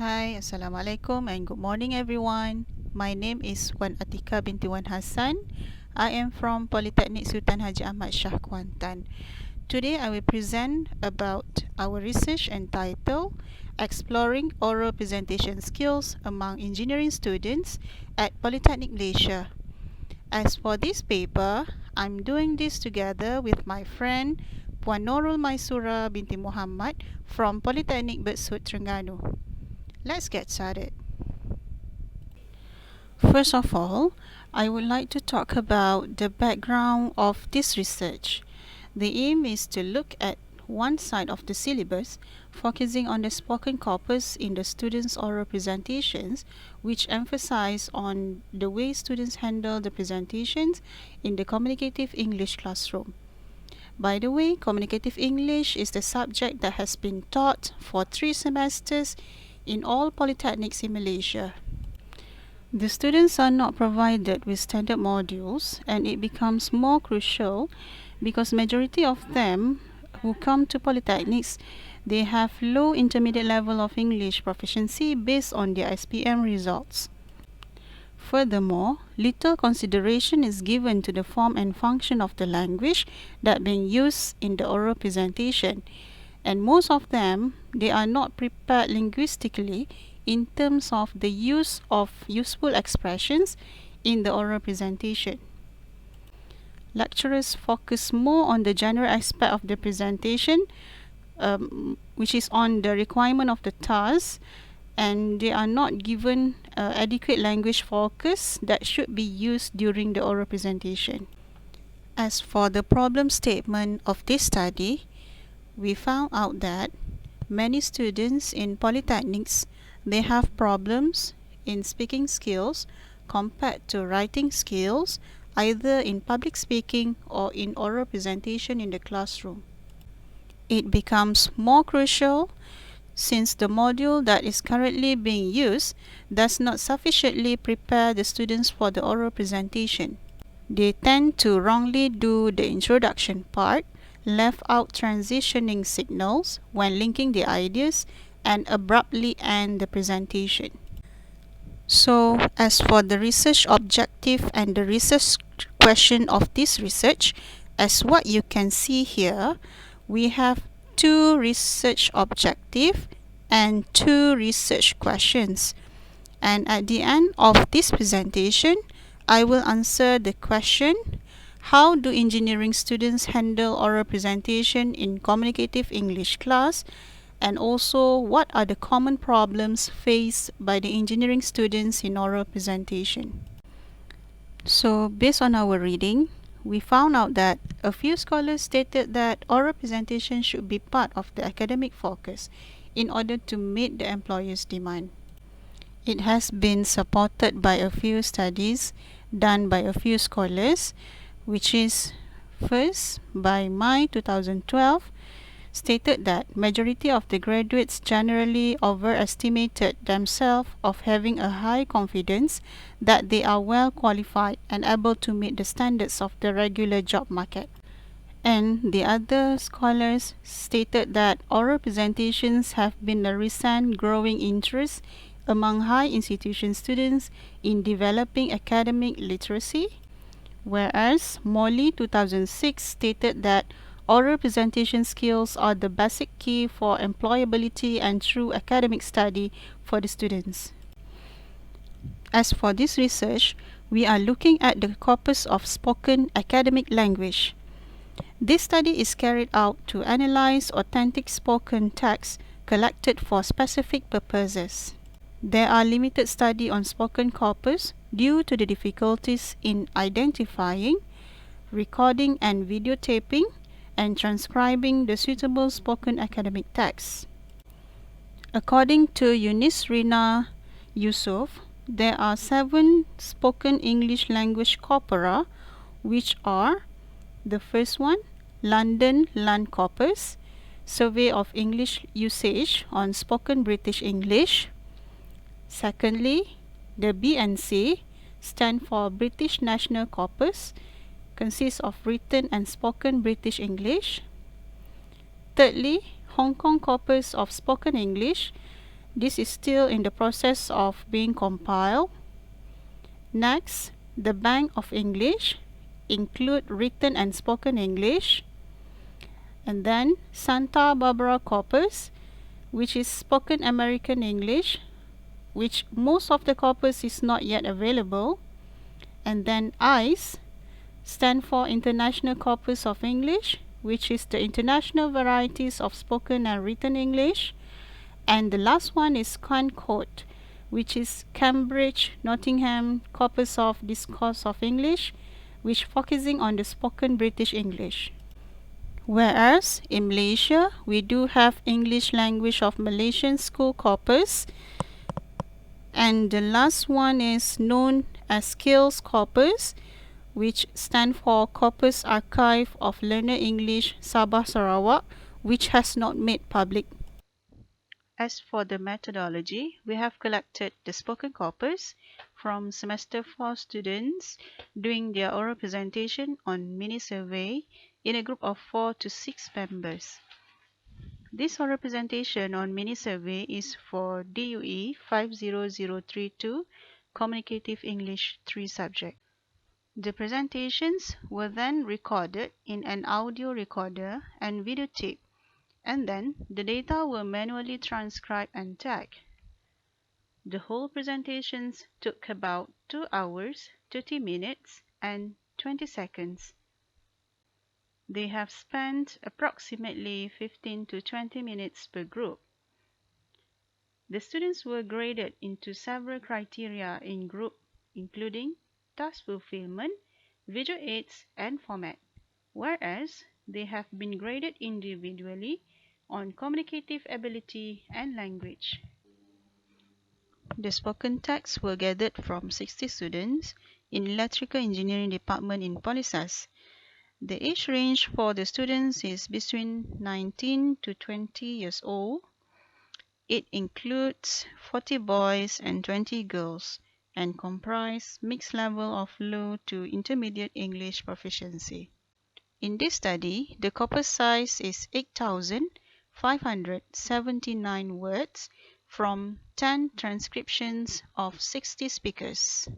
Hi, Assalamualaikum and good morning everyone. My name is Atikah Binti Hassan. I am from Polytechnic Sultan Haji Ahmad Shah Kuantan. Today I will present about our research entitled Exploring Oral Presentation Skills Among Engineering Students at Polytechnic Malaysia. As for this paper, I'm doing this together with my friend Puan Norul Maisura Binti Muhammad from Polytechnic Bersut Terengganu. Let's get started. First of all, I would like to talk about the background of this research. The aim is to look at one side of the syllabus, focusing on the spoken corpus in the students' oral presentations, which emphasize on the way students handle the presentations in the communicative English classroom. By the way, communicative English is the subject that has been taught for 3 semesters in all polytechnics in Malaysia. The students are not provided with standard modules, and it becomes more crucial because majority of them who come to polytechnics, they have low intermediate level of English proficiency based on their SPM results. Furthermore, little consideration is given to the form and function of the language that being used in the oral presentation, and most of them, they are not prepared linguistically in terms of the use of useful expressions in the oral presentation. Lecturers focus more on the general aspect of the presentation, which is on the requirement of the task, and they are not given adequate language focus that should be used during the oral presentation. As for the problem statement of this study, we found out that many students in polytechnics, they have problems in speaking skills compared to writing skills, either in public speaking or in oral presentation in the classroom. It becomes more crucial since the module that is currently being used does not sufficiently prepare the students for the oral presentation. They tend to wrongly do the introduction part, left out transitioning signals when linking the ideas, and abruptly end the presentation. So, as for the research objective and the research question of this research, as what you can see here, we have 2 research objective and 2 research questions. And at the end of this presentation, I will answer the question, how do engineering students handle oral presentation in communicative English class? And also, what are the common problems faced by the engineering students in oral presentation? So, based on our reading, we found out that a few scholars stated that oral presentation should be part of the academic focus in order to meet the employer's demand. It has been supported by a few studies done by a few scholars, which is first by May 2012, stated that majority of the graduates generally overestimated themselves of having a high confidence that they are well qualified and able to meet the standards of the regular job market. And the other scholars stated that oral presentations have been a recent growing interest among high institution students in developing academic literacy, whereas Molly 2006 stated that oral presentation skills are the basic key for employability and true academic study for the students. As for this research, we are looking at the corpus of spoken academic language. This study is carried out to analyze authentic spoken texts collected for specific purposes. There are limited study on spoken corpus due to the difficulties in identifying, recording and videotaping, and transcribing the suitable spoken academic texts. According to Eunice Rina Yusuf, there are 7 spoken English language corpora, which are the first one, London Land Corpus, Survey of English Usage on Spoken British English. Secondly, the BNC, stand for British National Corpus, consists of written and spoken British English. Thirdly, Hong Kong Corpus of Spoken English, This is still in the process of being compiled. Next, the Bank of English include written and spoken English. And then Santa Barbara corpus, which is spoken American English, which most of the corpus is not yet available. And then ICE stand for International Corpus of English, which is the international varieties of spoken and written English. And the last one is CANCODE, which is Cambridge Nottingham Corpus of Discourse of English, which focusing on the spoken British English. Whereas in Malaysia, we do have English Language of Malaysian School Corpus, and the last one is known as Skills Corpus, which stand for Corpus Archive of Learner English Sabah Sarawak, which has not made public. As for the methodology, we have collected the spoken corpus from semester 4 students doing their oral presentation on mini survey in a group of 4 to 6 members. This oral presentation on mini survey is for DUE 50032 Communicative English 3 subject. The presentations were then recorded in an audio recorder and videotape, and then the data were manually transcribed and tagged. The whole presentations took about 2 hours, 30 minutes, and 20 seconds. They have spent approximately 15 to 20 minutes per group. The students were graded into several criteria in group, including task fulfillment, visual aids, and format, whereas they have been graded individually on communicative ability and language. The spoken texts were gathered from 60 students in Electrical Engineering Department in Polytechnic. The age range for the students is between 19 to 20 years old. It includes 40 boys and 20 girls and comprise mixed level of low to intermediate English proficiency. In this study, the corpus size is 8,579 words from 10 transcriptions of 60 speakers.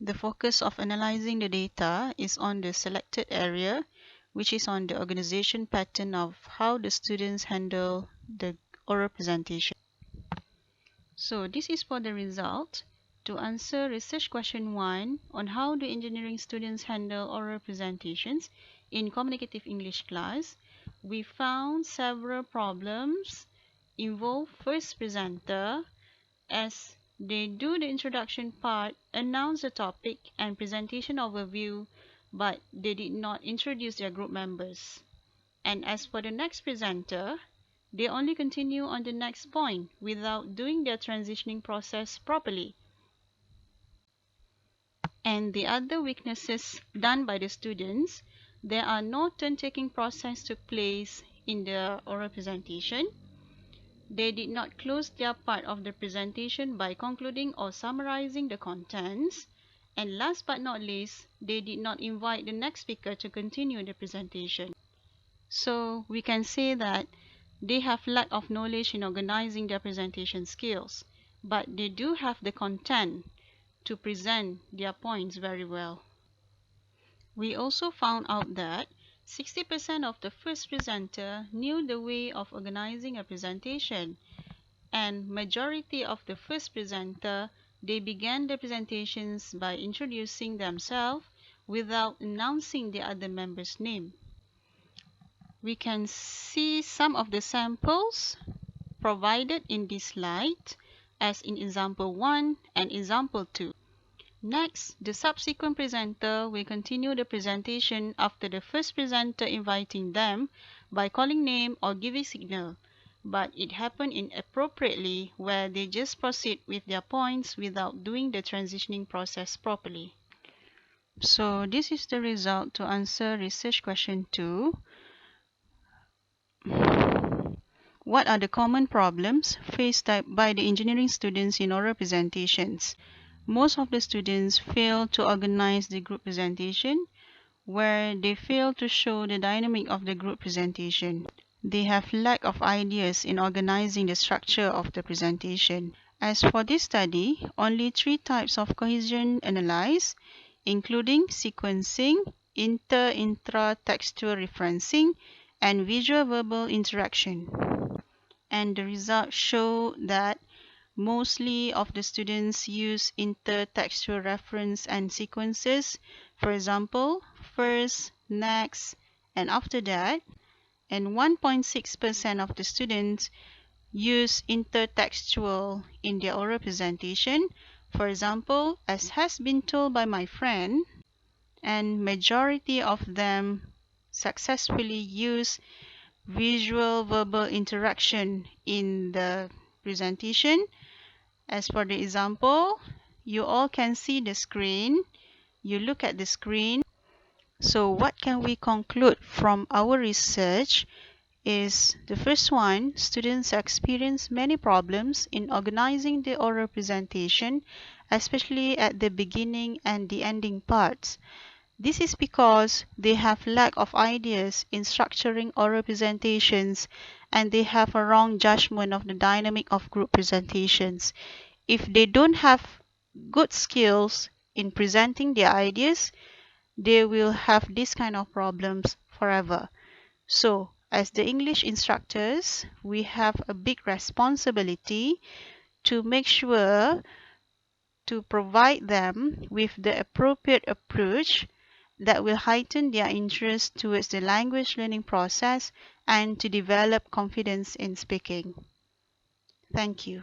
The focus of analyzing the data is on the selected area, which is on the organization pattern of how the students handle the oral presentation. So this is for the result. To answer research question 1 on how do engineering students handle oral presentations in communicative English class, we found several problems involve first presenter, as they do the introduction part, announce the topic and presentation overview, but they did not introduce their group members. And as for the next presenter, they only continue on the next point without doing their transitioning process properly. And the other weaknesses done by the students, there are no turn-taking process took place in the oral presentation. They did not close their part of the presentation by concluding or summarizing the contents. And last but not least, they did not invite the next speaker to continue the presentation. So we can say that they have lack of knowledge in organizing their presentation skills, but they do have the content to present their points very well. We also found out that 60% of the first presenter knew the way of organizing a presentation, and majority of the first presenter, they began the presentations by introducing themselves without announcing the other member's name. We can see some of the samples provided in this slide, as in example 1 and example 2. Next, the subsequent presenter will continue the presentation after the first presenter inviting them by calling name or giving signal, but it happened inappropriately where they just proceed with their points without doing the transitioning process properly. So this is the result to answer research question 2. What are the common problems faced by the engineering students in oral presentations? Most of the students fail to organize the group presentation, where they fail to show the dynamic of the group presentation. They have lack of ideas in organizing the structure of the presentation. As for this study, only 3 types of cohesion analyzed, including sequencing, intra-textual referencing, and visual-verbal interaction. And the results show that mostly of the students use intertextual reference and sequences, for example, first, next, and after that, and 1.6% of the students use intertextual in their oral presentation, for example, as has been told by my friend, and majority of them successfully use visual verbal interaction in the presentation. As for the example, you all can see the screen. You look at the screen. So what can we conclude from our research is the first one, students experience many problems in organizing the oral presentation, especially at the beginning and the ending parts. This is because they have lack of ideas in structuring oral presentations and they have a wrong judgment of the dynamic of group presentations. If they don't have good skills in presenting their ideas, they will have this kind of problems forever. So, as the English instructors, we have a big responsibility to make sure to provide them with the appropriate approach that will heighten their interest towards the language learning process and to develop confidence in speaking. Thank you.